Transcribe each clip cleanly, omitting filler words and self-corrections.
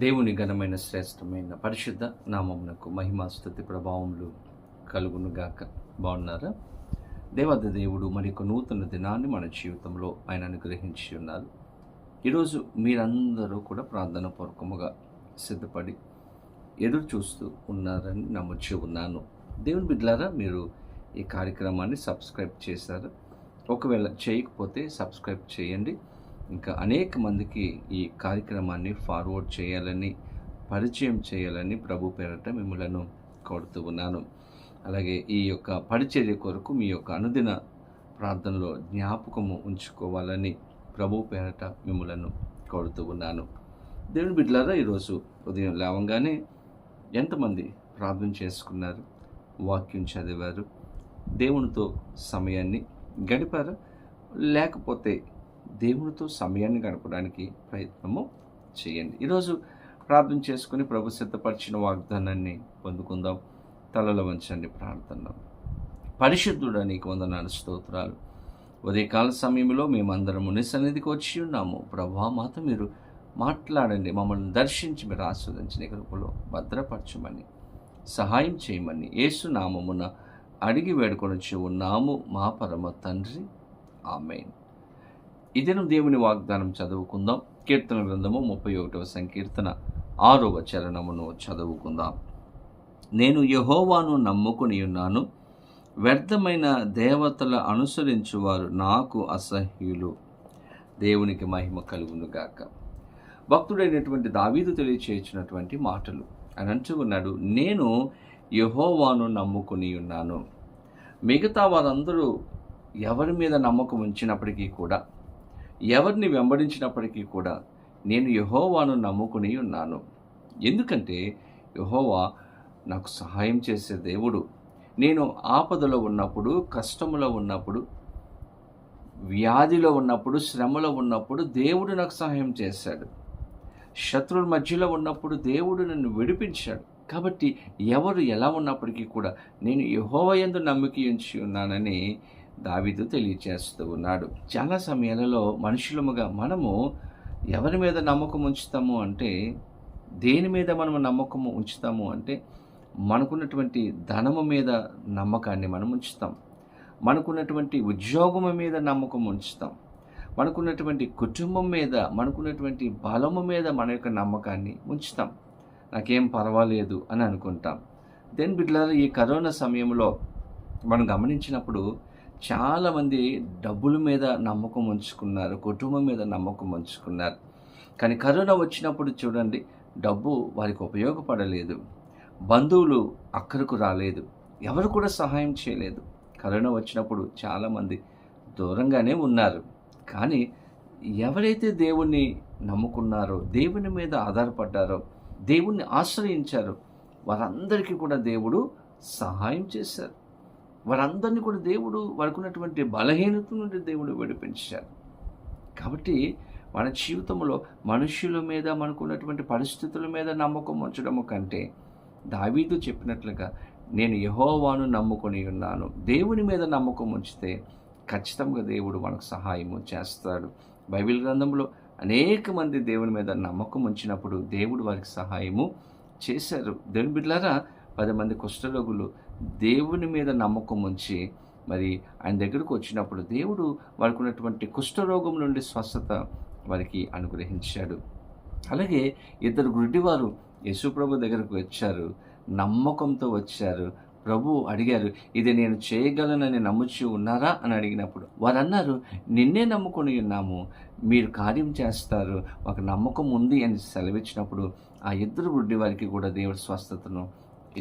దేవుని ఘనమైన శ్రేష్టమైన పరిశుద్ధ నామమునకు మహిమ స్తుతి ప్రభావములు కలుగునుగాక. బాగున్నారా? దేవాది దేవుడు మరొక నూతన దినాన్ని మన జీవితంలో ఆయన అనుగ్రహించి ఉన్నారు. ఈరోజు మీరందరూ కూడా ప్రార్థన పూర్వకముగా సిద్ధపడి ఎదురు చూస్తూ ఉన్నారని నమ్ముచూ ఉన్నాను. దేవుని బిడ్డలారా, మీరు ఈ కార్యక్రమాన్ని సబ్స్క్రైబ్ చేశారు. ఒకవేళ చేయకపోతే సబ్స్క్రైబ్ చేయండి. ఇంకా అనేక మందికి ఈ కార్యక్రమాన్ని ఫార్వర్డ్ చేయాలని, పరిచయం చేయాలని ప్రభు పేరట మిమ్మలను కోరుతూ ఉన్నాను. అలాగే ఈ యొక్క పరిచర్య కొరకు మీ యొక్క అనుదిన ప్రార్థనలో జ్ఞాపకము ఉంచుకోవాలని ప్రభు పేరట మిమ్మలను కోరుతూ ఉన్నాను. దేవుని బిడ్డలారా, ఈరోజు ఉదయం లేవగానే ఎంతమంది ప్రార్థన చేసుకున్నారు, వాక్యం చదివారు, దేవునితో సమయాన్ని గడిపారా? లేకపోతే దేవునితో సమయాన్ని గడపడానికి ప్రయత్నము చేయండి. ఈరోజు ప్రార్థన చేసుకుని ప్రభు సిద్ధపరిచిన వాగ్దానాన్ని పొందుకుందాం. తలలో వంచండి, ప్రార్థన. పరిశుద్ధుడా, నీకు వందనాలు, స్తోత్రాలు. ఉదయకాల సమయంలో మేమందరము నీ సన్నిధికి వచ్చి ఉన్నాము. ప్రభా, మాతో మీరు మాట్లాడండి, మమ్మల్ని దర్శించి మీరు ఆస్వాదించి నీ కృపలో భద్రపరచమని, సహాయం చేయమని యేసు నామమున అడిగి వేడుకొని ఉన్నాము మా పరమ తండ్రి, ఆమేన్. ఈ దినం దేవుని వాగ్దానం చదువుకుందాం. కీర్తన గ్రంథము 31వ సంకీర్తన 6వ చరణమును చదువుకుందాం. నేను యెహోవాను నమ్ముకుని ఉన్నాను, వ్యర్థమైన దేవతల అనుసరించువారు నాకు అసహ్యులు. దేవునికి మహిమ కలుగునుగాక. భక్తుడైనటువంటి దావీదు తెలియచేసినటువంటి మాటలు. అని అంటూ ఉన్నాడు, నేను యెహోవాను నమ్ముకుని ఉన్నాను. మిగతా వారందరూ ఎవరి మీద నమ్మకం ఉంచినప్పటికీ కూడా, ఎవరిని వెంబడించినప్పటికీ కూడా నేను యెహోవాను నమ్ముకుని ఉన్నాను. ఎందుకంటే యెహోవా నాకు సహాయం చేసే దేవుడు. నేను ఆపదలో ఉన్నప్పుడు, కష్టములో ఉన్నప్పుడు, వ్యాధిలో ఉన్నప్పుడు, శ్రమలో ఉన్నప్పుడు దేవుడు నాకు సహాయం చేశాడు. శత్రువుల మధ్యలో ఉన్నప్పుడు దేవుడు నన్ను విడిపించాడు. కాబట్టి ఎవరు ఎలా ఉన్నప్పటికీ కూడా నేను యెహోవా యందు నమ్మిక ఉంచి ఉన్నానని దావీదు తెలియచేస్తూ ఉన్నాడు. చాలా సమయాలలో మనుషులముగా మనము ఎవరి మీద నమ్మకం ఉంచుతాము అంటే, దేని మీద మనము నమ్మకము ఉంచుతాము అంటే, మనకున్నటువంటి ధనము మీద నమ్మకాన్ని మనం ఉంచుతాం, మనకున్నటువంటి ఉద్యోగము మీద నమ్మకం ఉంచుతాం, మనకున్నటువంటి కుటుంబం మీద, మనకున్నటువంటి బలము మీద మన యొక్క నమ్మకాన్ని ఉంచుతాం. నాకేం పర్వాలేదు అని అనుకుంటాం. దేని బిడ్డలారా, ఈ కరోనా సమయంలో మనం గమనించినప్పుడు చాలామంది డబ్బుల మీద నమ్మకం ఉంచుకున్నారు, కుటుంబం మీద నమ్మకం ఉంచుకున్నారు. కానీ కరోనా వచ్చినప్పుడు చూడండి, డబ్బు వారికి ఉపయోగపడలేదు, బంధువులు అక్కడకు రాలేదు, ఎవరు కూడా సహాయం చేయలేదు. కరోనా వచ్చినప్పుడు చాలామంది దూరంగానే ఉన్నారు. కానీ ఎవరైతే దేవుణ్ణి నమ్ముకున్నారో, దేవుని మీద ఆధారపడ్డారో, దేవుణ్ణి ఆశ్రయించారో, వారందరికీ కూడా దేవుడు సహాయం చేశారు. వారందరినీ కూడా దేవుడు వారికి ఉన్నటువంటి బలహీనత నుండి దేవుడు విడిపించారు. కాబట్టి మన జీవితంలో మనుషుల మీద, మనకున్నటువంటి పరిస్థితుల మీద నమ్మకం ఉంచడము కంటే, దావీదు చెప్పినట్లుగా నేను యెహోవాను నమ్ముకొని ఉన్నాను, దేవుని మీద నమ్మకం ఉంచితే ఖచ్చితంగా దేవుడు మనకు సహాయము చేస్తాడు. బైబిల్ గ్రంథంలో అనేక మంది దేవుని మీద నమ్మకం ఉంచినప్పుడు దేవుడు వారికి సహాయము చేశారు. దేవుని బిడ్డలారా, 10 మంది కుష్ఠరోగులు దేవుని మీద నమ్మకం ఉంచి మరి ఆయన దగ్గరకు వచ్చినప్పుడు దేవుడు వారికి ఉన్నటువంటి కుష్ఠరోగం నుండి స్వస్థత వారికి అనుగ్రహించాడు. అలాగే 2 గుడ్డివారు యేసుప్రభు దగ్గరకు వచ్చారు, నమ్మకంతో వచ్చారు. ప్రభు అడిగారు, ఇది నేను చేయగలనని నమ్ముచూ ఉన్నారా అని అడిగినప్పుడు వారు అన్నారు, నిన్నే నమ్ముకొని ఉన్నాము, మీరు కార్యం చేస్తారు, మాకు నమ్మకం ఉంది అని సెలవిచ్చినప్పుడు ఆ 2 గుడ్డి వారికి కూడా దేవుడి స్వస్థతను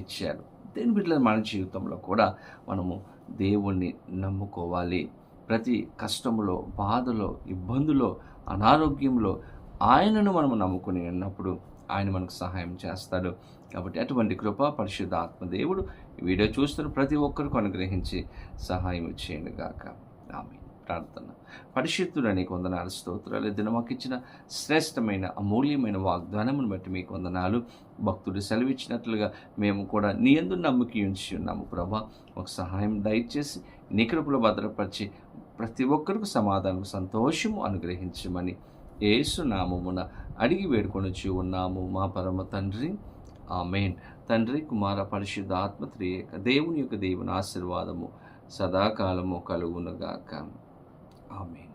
ఇచ్చాడు. దేని బిడ్డల మన జీవితంలో కూడా మనము దేవుణ్ణి నమ్ముకోవాలి. ప్రతి కష్టములో, బాధలో, ఇబ్బందులో, అనారోగ్యంలో ఆయనను మనము నమ్ముకుని ఉన్నప్పుడు ఆయన మనకు సహాయం చేస్తాడు. కాబట్టి అటువంటి కృప పరిశుద్ధ ఆత్మదేవుడు ఈ వీడియో చూస్తున్న ప్రతి ఒక్కరికి అనుగ్రహించి సహాయం చేయండి గాక. ఆమేన్. ప్రార్థన. పరిశుద్ధుడా, నీకు వందనాలు, స్తోత్రాలు. దినమాకు ఇచ్చిన శ్రేష్టమైన అమూల్యమైన వాగ్దానమును బట్టి మీకు వందనాలు. భక్తుడు సెలవిచ్చినట్లుగా మేము కూడా నీ యందు నమ్మిక ఉంచి ఉన్నాము. ప్రభా, ఒక సహాయం దయచేసి నీ కృపలో భద్రపరిచి ప్రతి ఒక్కరికి సమాధానం, సంతోషము అనుగ్రహించమని యేసు నామమున అడిగి వేడుకొనుచు ఉన్నాము మా పరమ తండ్రి. ఆమేన్. తండ్రి, కుమార, పరిశుద్ధాత్మ త్రియేక దేవుని యొక్క దేవుని ఆశీర్వాదము సదాకాలము కలుగునుగాక. ఆమేన్.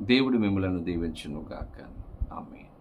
దేవుడు మిమ్మలను దీవించునుగాక. ఆమేన్.